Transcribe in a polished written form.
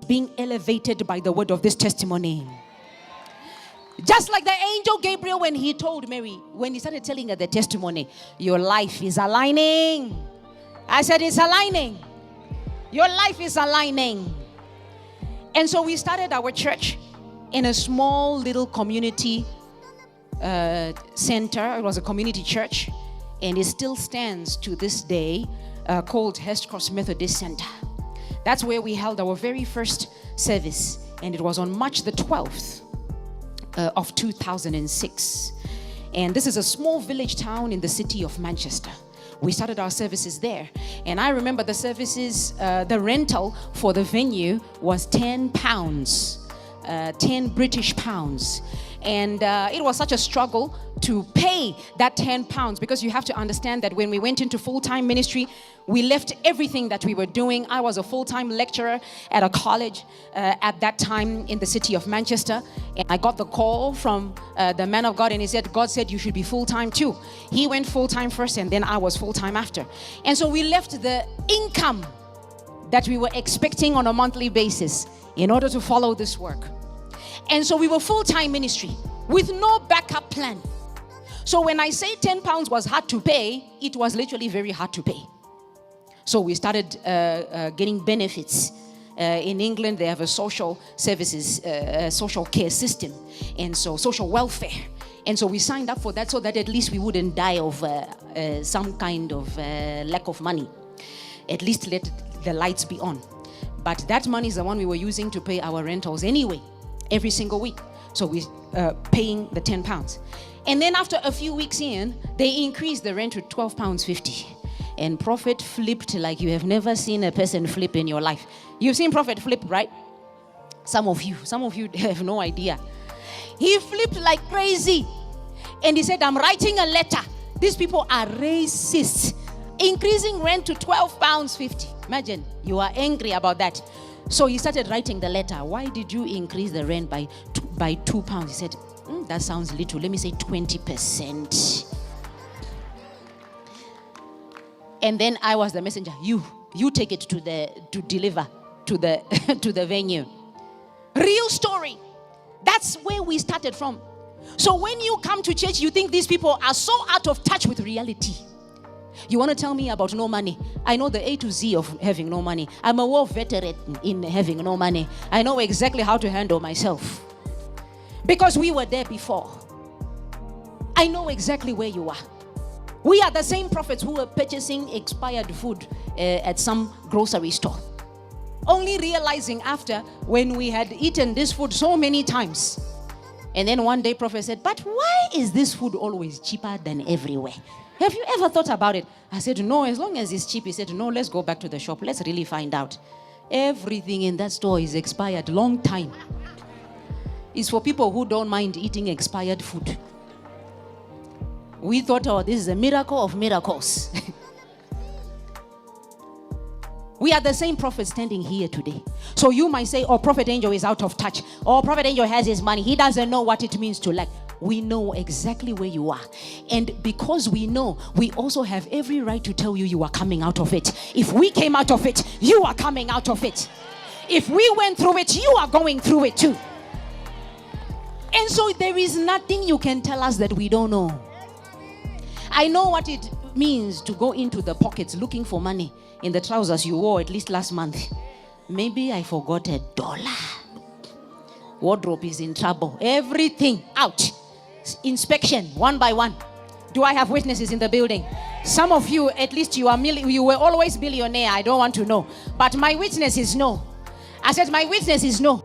being elevated by the word of this testimony. Just like the angel Gabriel when he told Mary, when he started telling her the testimony, your life is aligning. I said it's aligning. Your life is aligning. And so we started our church in a small little community center. It was a community church, and it still stands to this day, called Hest Cross Methodist Center. That's where we held our very first service, and it was on March the 12th of 2006. And this is a small village town in the city of Manchester. We started our services there, and I remember the services, the rental for the venue was £10, 10 British pounds. And it was such a struggle to pay that £10, because you have to understand that when we went into full-time ministry, we left everything that we were doing. I was a full-time lecturer at a college at that time in the city of Manchester. And I got the call from the man of God, and he said, God said you should be full-time too. He went full-time first, and then I was full-time after. And so we left the income that we were expecting on a monthly basis in order to follow this work. And so we were full-time ministry with no backup plan. So when I say £10 was hard to pay, it was literally very hard to pay. So we started getting benefits. In England, they have a social services, social care system, and so social welfare. And so we signed up for that so that at least we wouldn't die of some kind of lack of money. At least let the lights be on. But that money is the one we were using to pay our rentals anyway, every single week. So we paying the £10. And then after a few weeks in, they increased the rent to £12.50. And Prophet flipped like you have never seen a person flip in your life. You've seen Prophet flip, right? Some of you have no idea. He flipped like crazy. And he said, I'm writing a letter. These people are racist. Increasing rent to £12.50. Imagine, you are angry about that. So he started writing the letter. Why did you increase the rent by £2? He said, that sounds little. Let me say 20%. And then I was the messenger. You take it to deliver to the to the venue. Real story. That's where we started from. So when you come to church, you think these people are so out of touch with reality. You want to tell me about no money? I know the A to Z of having no money. I'm a war veteran in having no money. I know exactly how to handle myself, because we were there before. I know exactly where you are. We are the same prophets who were purchasing expired food at some grocery store, only realizing after when we had eaten this food so many times. And then one day prophet said, but why is this food always cheaper than everywhere? Have you ever thought about it? I said, no, as long as it's cheap. He said, no, let's go back to the shop. Let's really find out. Everything in that store is expired long time. It's for people who don't mind eating expired food. We thought, oh, this is a miracle of miracles. We are the same prophet standing here today. So you might say, oh, Prophet Angel is out of touch. Oh, Prophet Angel has his money. He doesn't know what it means to lack. We know exactly where you are. And because we know, we also have every right to tell you you are coming out of it. If we came out of it, you are coming out of it. If we went through it, you are going through it too. And so there is nothing you can tell us that we don't know. I know what it means to go into the pockets looking for money in the trousers you wore at least last month. Maybe I forgot $1. Wardrobe is in trouble. Everything out. Inspection one by one. Do I have witnesses in the building? Some of you, at least you were always billionaire. I don't want to know. But my witness is no. I said my witness is no.